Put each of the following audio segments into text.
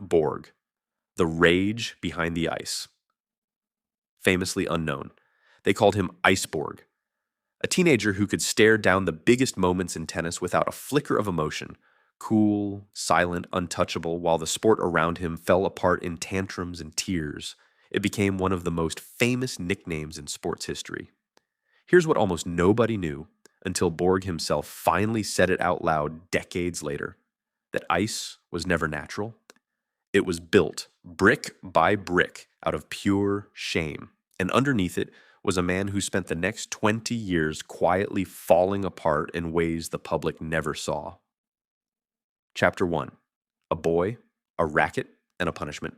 Borg, the rage behind the ice. Famously unknown, they called him Ice Borg, a teenager who could stare down the biggest moments in tennis without a flicker of emotion, cool, silent, untouchable, while the sport around him fell apart in tantrums and tears. It became one of the most famous nicknames in sports history. Here's what almost nobody knew until Borg himself finally said it out loud decades later, that ice was never natural. It was built brick by brick out of pure shame, and underneath it was a man who spent the next 20 years quietly falling apart in ways the public never saw. Chapter 1. A Boy, a Racket, and a Punishment.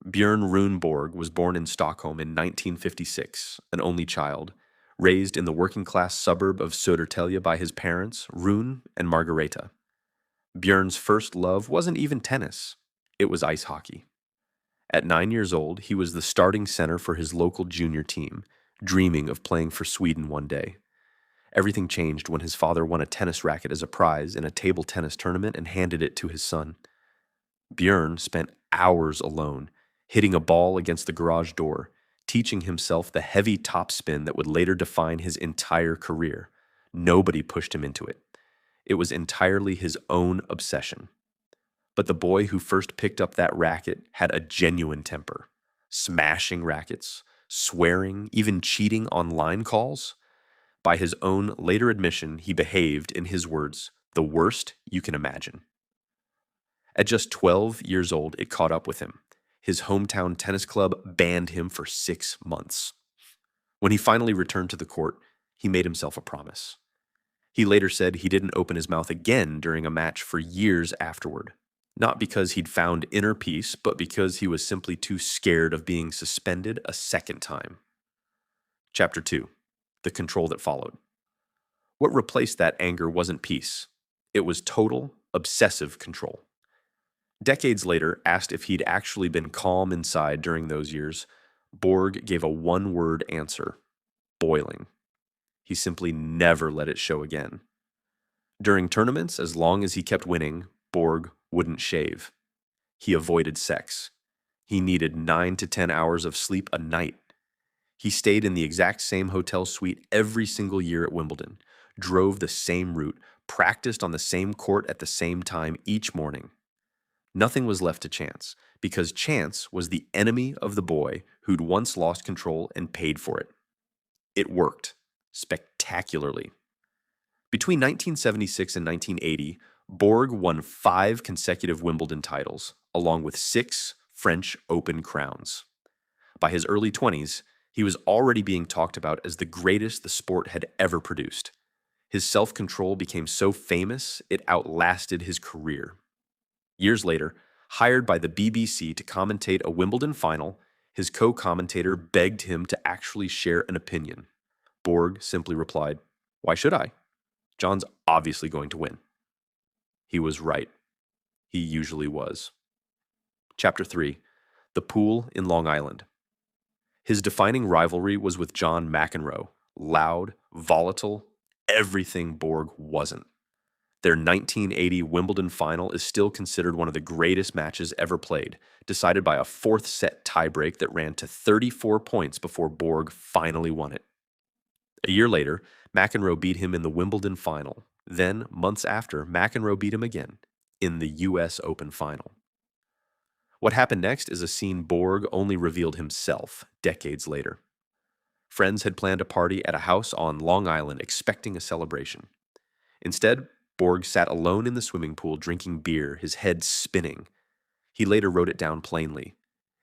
Björn Borg was born in Stockholm in 1956, an only child, raised in the working-class suburb of Södertälje by his parents, Rune and Margareta. Björn's first love wasn't even tennis. It was ice hockey. At 9 years old, he was the starting center for his local junior team, dreaming of playing for Sweden one day. Everything changed when his father won a tennis racket as a prize in a table tennis tournament and handed it to his son. Björn spent hours alone, hitting a ball against the garage door, teaching himself the heavy topspin that would later define his entire career. Nobody pushed him into it. It was entirely his own obsession. But the boy who first picked up that racket had a genuine temper, smashing rackets, swearing, even cheating on line calls. By his own later admission, he behaved, in his words, the worst you can imagine. At just 12 years old, it caught up with him. His hometown tennis club banned him for 6 months. When he finally returned to the court, he made himself a promise. He later said he didn't open his mouth again during a match for years afterward. Not because he'd found inner peace, but because he was simply too scared of being suspended a second time. Chapter 2. The control that followed. What replaced that anger wasn't peace. It was total, obsessive control. Decades later, asked if he'd actually been calm inside during those years, Borg gave a one-word answer: boiling. He simply never let it show again. During tournaments, as long as he kept winning, Borg wouldn't shave. He avoided sex. He needed 9 to 10 hours of sleep a night. He stayed in the exact same hotel suite every single year at Wimbledon, drove the same route, practiced on the same court at the same time each morning. Nothing was left to chance, because chance was the enemy of the boy who'd once lost control and paid for it. It worked, spectacularly. Between 1976 and 1980, Borg won 5 consecutive Wimbledon titles, along with 6 French Open crowns. By his early 20s, he was already being talked about as the greatest the sport had ever produced. His self-control became so famous, it outlasted his career. Years later, hired by the BBC to commentate a Wimbledon final, his co-commentator begged him to actually share an opinion. Borg simply replied, "Why should I? John's obviously going to win." He was right. He usually was. Chapter 3. The Pool in Long Island. His defining rivalry was with John McEnroe, loud, volatile, everything Borg wasn't. Their 1980 Wimbledon final is still considered one of the greatest matches ever played, decided by a 4th-set tiebreak that ran to 34 points before Borg finally won it. A year later, McEnroe beat him in the Wimbledon final. Then, months after, McEnroe beat him again in the US Open final. What happened next is a scene Borg only revealed himself decades later. Friends had planned a party at a house on Long Island expecting a celebration. Instead, Borg sat alone in the swimming pool drinking beer, his head spinning. He later wrote it down plainly.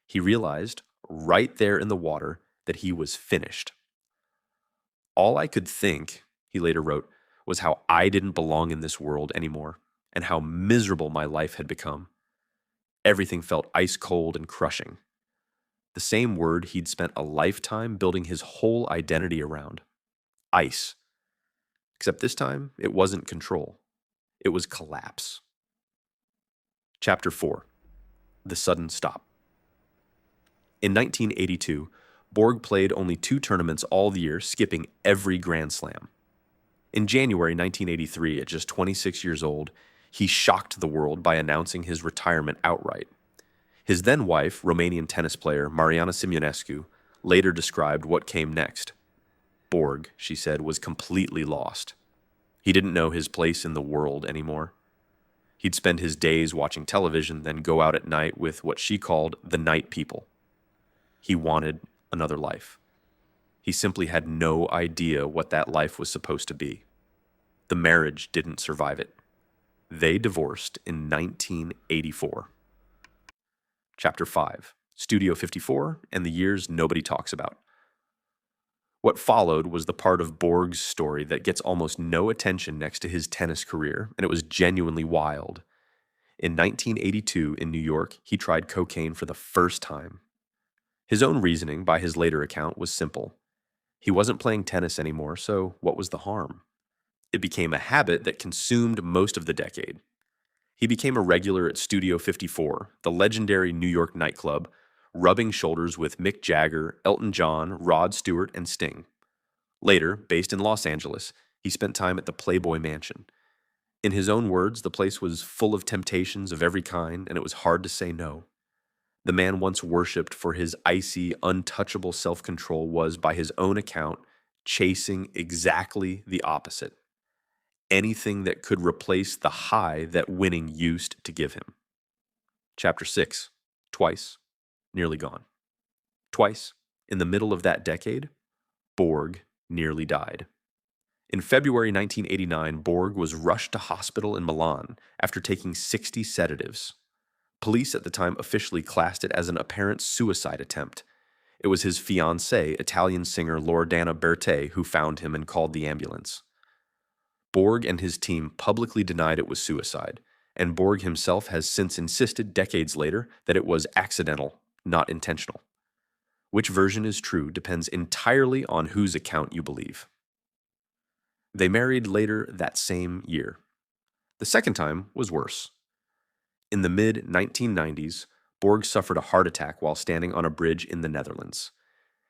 He realized, right there in the water, that he was finished. "All I could think," he later wrote, "was how I didn't belong in this world anymore, and how miserable my life had become. Everything felt ice cold and crushing." The same word he'd spent a lifetime building his whole identity around. Ice. Except this time, it wasn't control. It was collapse. Chapter 4. The Sudden Stop. In 1982, Borg played only 2 tournaments all year, skipping every Grand Slam. In January 1983, at just 26 years old, He shocked the world by announcing his retirement outright. His then-wife, Romanian tennis player Mariana Simunescu, later described what came next. Borg, she said, was completely lost. He didn't know his place in the world anymore. He'd spend his days watching television, then go out at night with what she called the night people. He wanted another life. He simply had no idea what that life was supposed to be. The marriage didn't survive it. They divorced in 1984. Chapter 5, Studio 54 and the Years Nobody Talks About. What followed was the part of Borg's story that gets almost no attention next to his tennis career, and it was genuinely wild. In 1982, in New York, he tried cocaine for the first time. His own reasoning, by his later account, was simple. He wasn't playing tennis anymore, so what was the harm? It became a habit that consumed most of the decade. He became a regular at Studio 54, the legendary New York nightclub, rubbing shoulders with Mick Jagger, Elton John, Rod Stewart, and Sting. Later, based in Los Angeles, he spent time at the Playboy Mansion. In his own words, the place was full of temptations of every kind, and it was hard to say no. The man once worshipped for his icy, untouchable self-control was, by his own account, chasing exactly the opposite. Anything that could replace the high that winning used to give him. Chapter 6. Twice. Nearly gone. Twice, in the middle of that decade, Borg nearly died. In February 1989, Borg was rushed to hospital in Milan after taking 60 sedatives. Police at the time officially classed it as an apparent suicide attempt. It was his fiancée, Italian singer Loredana Bertè, who found him and called the ambulance. Borg and his team publicly denied it was suicide, and Borg himself has since insisted decades later that it was accidental, not intentional. Which version is true depends entirely on whose account you believe. They married later that same year. The second time was worse. In the mid-1990s, Borg suffered a heart attack while standing on a bridge in the Netherlands.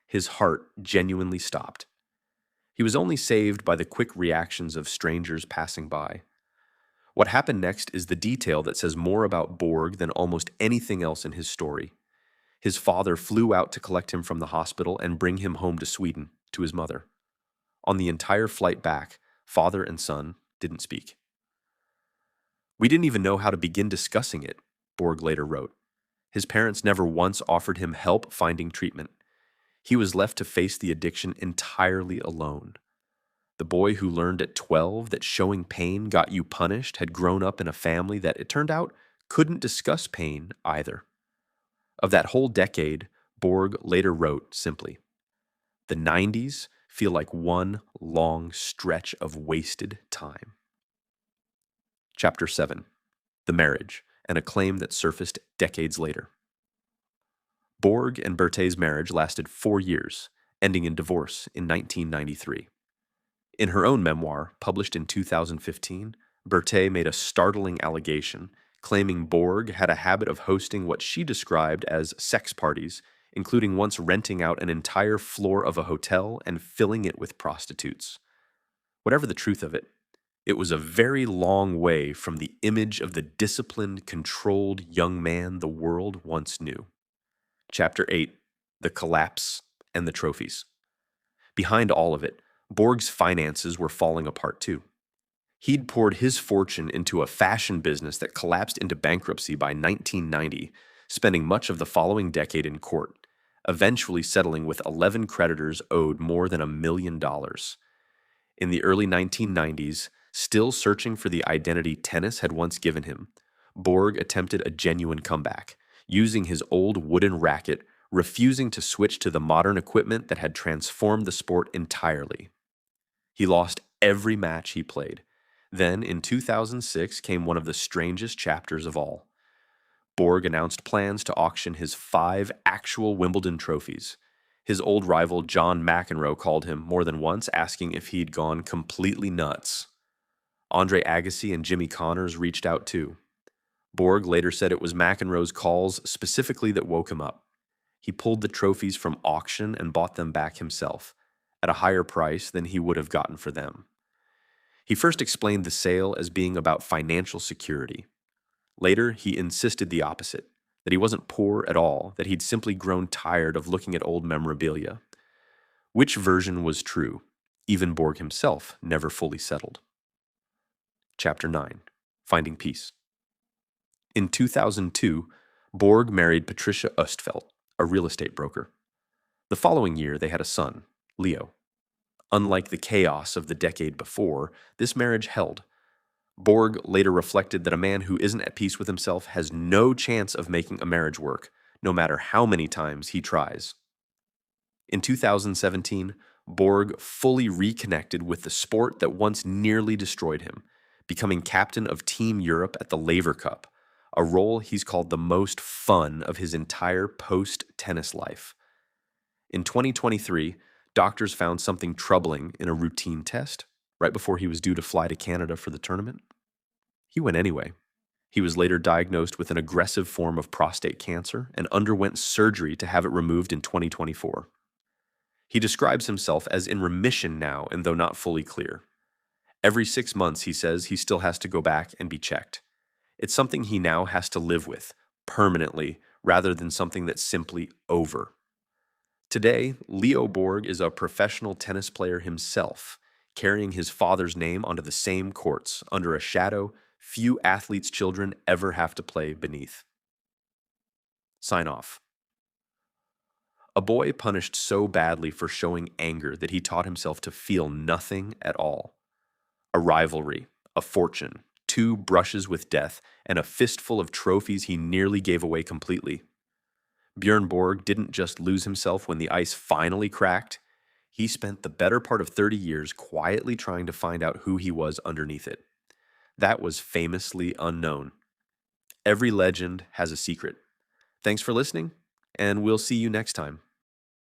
His heart genuinely stopped. He was only saved by the quick reactions of strangers passing by. What happened next is the detail that says more about Borg than almost anything else in his story. His father flew out to collect him from the hospital and bring him home to Sweden, to his mother. On the entire flight back, father and son didn't speak. "We didn't even know how to begin discussing it," Borg later wrote. His parents never once offered him help finding treatment. He was left to face the addiction entirely alone. The boy who learned at 12 that showing pain got you punished had grown up in a family that, it turned out, couldn't discuss pain either. Of that whole decade, Borg later wrote simply, "The 90s feel like one long stretch of wasted time." Chapter 7. The Marriage, and a claim that surfaced decades later. Borg and Bertè's marriage lasted 4 years, ending in divorce in 1993. In her own memoir, published in 2015, Bertè made a startling allegation, claiming Borg had a habit of hosting what she described as sex parties, including once renting out an entire floor of a hotel and filling it with prostitutes. Whatever the truth of it, it was a very long way from the image of the disciplined, controlled young man the world once knew. Chapter 8. The Collapse and the Trophies. Behind all of it, Borg's finances were falling apart too. He'd poured his fortune into a fashion business that collapsed into bankruptcy by 1990, spending much of the following decade in court, eventually settling with 11 creditors owed more than $1 million. In the early 1990s, still searching for the identity tennis had once given him, Borg attempted a genuine comeback, using his old wooden racket, refusing to switch to the modern equipment that had transformed the sport entirely. He lost every match he played. Then, in 2006, came one of the strangest chapters of all. Borg announced plans to auction his 5 actual Wimbledon trophies. His old rival John McEnroe called him more than once, asking if he'd gone completely nuts. Andre Agassi and Jimmy Connors reached out too. Borg later said it was McEnroe's calls specifically that woke him up. He pulled the trophies from auction and bought them back himself, at a higher price than he would have gotten for them. He first explained the sale as being about financial security. Later, he insisted the opposite, that he wasn't poor at all, that he'd simply grown tired of looking at old memorabilia. Which version was true? Even Borg himself never fully settled. Chapter 9. Finding Peace. In 2002, Borg married Patricia Ostfeld, a real estate broker. The following year, they had a son, Leo. Unlike the chaos of the decade before, this marriage held. Borg later reflected that a man who isn't at peace with himself has no chance of making a marriage work, no matter how many times he tries. In 2017, Borg fully reconnected with the sport that once nearly destroyed him, becoming captain of Team Europe at the Laver Cup, a role he's called the most fun of his entire post-tennis life. In 2023, doctors found something troubling in a routine test right before he was due to fly to Canada for the tournament. He went anyway. He was later diagnosed with an aggressive form of prostate cancer and underwent surgery to have it removed in 2024. He describes himself as in remission now, and though not fully clear. Every 6 months, he says, he still has to go back and be checked. It's something he now has to live with, permanently, rather than something that's simply over. Today, Leo Borg is a professional tennis player himself, carrying his father's name onto the same courts, under a shadow few athletes' children ever have to play beneath. Sign off. A boy punished so badly for showing anger that he taught himself to feel nothing at all. A rivalry, a fortune, 2 brushes with death, and a fistful of trophies he nearly gave away completely. Björn Borg didn't just lose himself when the ice finally cracked. He spent the better part of 30 years quietly trying to find out who he was underneath it. That was famously unknown. Every legend has a secret. Thanks for listening, and we'll see you next time.